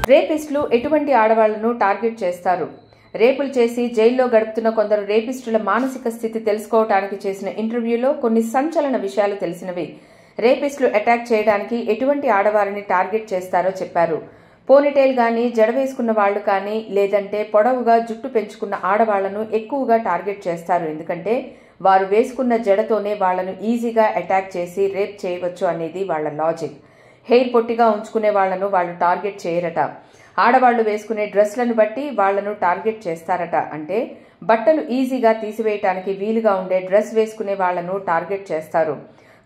రేపిస్టులు ఎటువంటి ఆడవాళ్లను టార్గెట్ చేస్తారు? రేపులు చేసి జైల్లో గడుపుతున్న కొందరు రేపిస్టుల మానసిక స్థితి తెలుసుకోవడానికి చేసిన ఇంటర్వ్యూలో కొన్ని సంచలన విషయాలు తెలిసినవి. రేపిస్టులు అటాక్ చేయడానికి ఎటువంటి ఆడవారిని టార్గెట్ చేస్తారో చెప్పారు. పోనీటైల్ గానీ, జడ వేసుకున్న వాళ్లు కానీ, లేదంటే పొడవుగా జుట్టు పెంచుకున్న ఆడవాళ్లను ఎక్కువగా టార్గెట్ చేస్తారు. ఎందుకంటే వారు వేసుకున్న జడతోనే వాళ్లను ఈజీగా అటాక్ చేసి రేప్ చేయవచ్చు అనేది వాళ్ల లాజిక్. హెయిర్ పొట్టిగా ఉంచుకునే వాళ్లను వాళ్లు టార్గెట్ చేయరట. ఆడవాళ్లు వేసుకునే డ్రెస్లను బట్టి వాళ్లను టార్గెట్ చేస్తారట. అంటే బట్టలు ఈజీగా తీసివేయటానికి వీలుగా ఉండే డ్రెస్ వేసుకునే వాళ్లను టార్గెట్ చేస్తారు.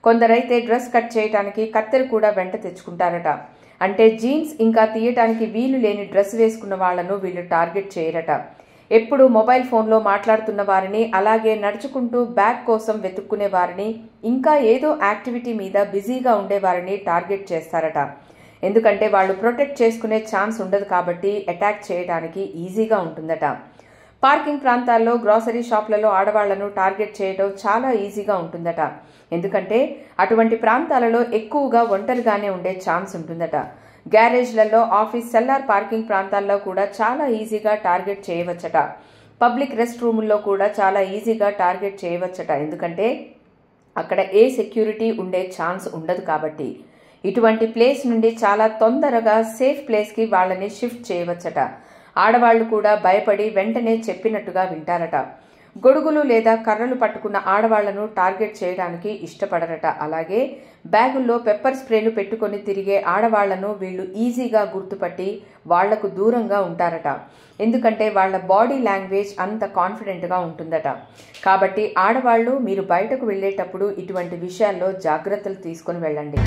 కొందరైతే డ్రెస్ కట్ చేయటానికి కత్తెర కూడా వెంట తెచ్చుకుంటారట. అంటే జీన్స్ ఇంకా తీయటానికి వీలు లేని డ్రెస్ వేసుకున్న వాళ్లను వీళ్లు టార్గెట్ చేయరట. ఎప్పుడు మొబైల్ ఫోన్లో మాట్లాడుతున్న వారిని, అలాగే నడుచుకుంటూ బ్యాగ్ కోసం వెతుక్కునే వారిని, ఇంకా ఏదో యాక్టివిటీ మీద బిజీగా ఉండేవారిని టార్గెట్ చేస్తారట. ఎందుకంటే వాళ్ళు ప్రొటెక్ట్ చేసుకునే ఛాన్స్ ఉండదు కాబట్టి అటాక్ చేయడానికి ఈజీగా ఉంటుందట. పార్కింగ్ ప్రాంతాల్లో, గ్రాసరీ షాపులలో ఆడవాళ్లను టార్గెట్ చేయడం చాలా ఈజీగా ఉంటుందట. ఎందుకంటే అటువంటి ప్రాంతాలలో ఎక్కువగా ఒంటరిగానే ఉండే ఛాన్స్ ఉంటుందట. గ్యారేజ్లలో, ఆఫీస్, సెల్లార్ పార్కింగ్ ప్రాంతాల్లో కూడా చాలా ఈజీగా టార్గెట్ చేయవచ్చట. పబ్లిక్ రెస్ట్ రూముల్లో కూడా చాలా ఈజీగా టార్గెట్ చేయవచ్చట. ఎందుకంటే అక్కడ ఏ సెక్యూరిటీ ఉండే ఛాన్స్ ఉండదు కాబట్టి. ఇటువంటి ప్లేస్ నుండి చాలా తొందరగా సేఫ్ ప్లేస్కి వాళ్ళని షిఫ్ట్ చేయవచ్చట. ఆడవాళ్లు కూడా భయపడి వెంటనే చెప్పినట్టుగా వింటారట. గొడుగులు లేదా కర్రలు పట్టుకున్న ఆడవాళ్లను టార్గెట్ చేయడానికి ఇష్టపడరట. అలాగే బ్యాగుల్లో పెప్పర్ స్ప్రేలు పెట్టుకుని తిరిగే ఆడవాళ్లను వీళ్లు ఈజీగా గుర్తుపట్టి వాళ్లకు దూరంగా ఉంటారట. ఎందుకంటే వాళ్ల బాడీ లాంగ్వేజ్ అంత కాన్ఫిడెంట్గా ఉంటుందట. కాబట్టి ఆడవాళ్లు మీరు బయటకు వెళ్లేటప్పుడు ఇటువంటి విషయాల్లో జాగ్రత్తలు తీసుకుని వెళ్ళండి.